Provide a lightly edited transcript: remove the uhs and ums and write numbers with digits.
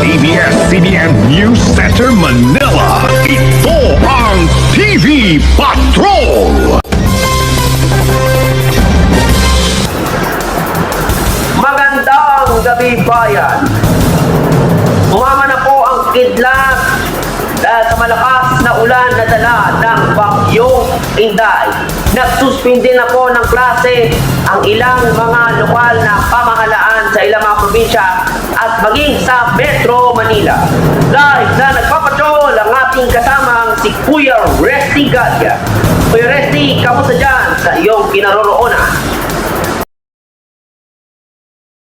ABS-CBN News Center Manila. Ito ang TV Patrol! Magandang gabi, bayan. Umama na po ang kidlat dahil sa malakas na ulan na dala ng Bagyong Inday. Nagsuspindi na po ng klase ang ilang mga lokal na pamahalaan sa ilang mga probinsya at maging sa Metro Manila. Live na nagpapatrol ang ating kasamang si Kuya Resty Gadya. Kuya Resty, kamusta dyan sa iyong kinaroroonan?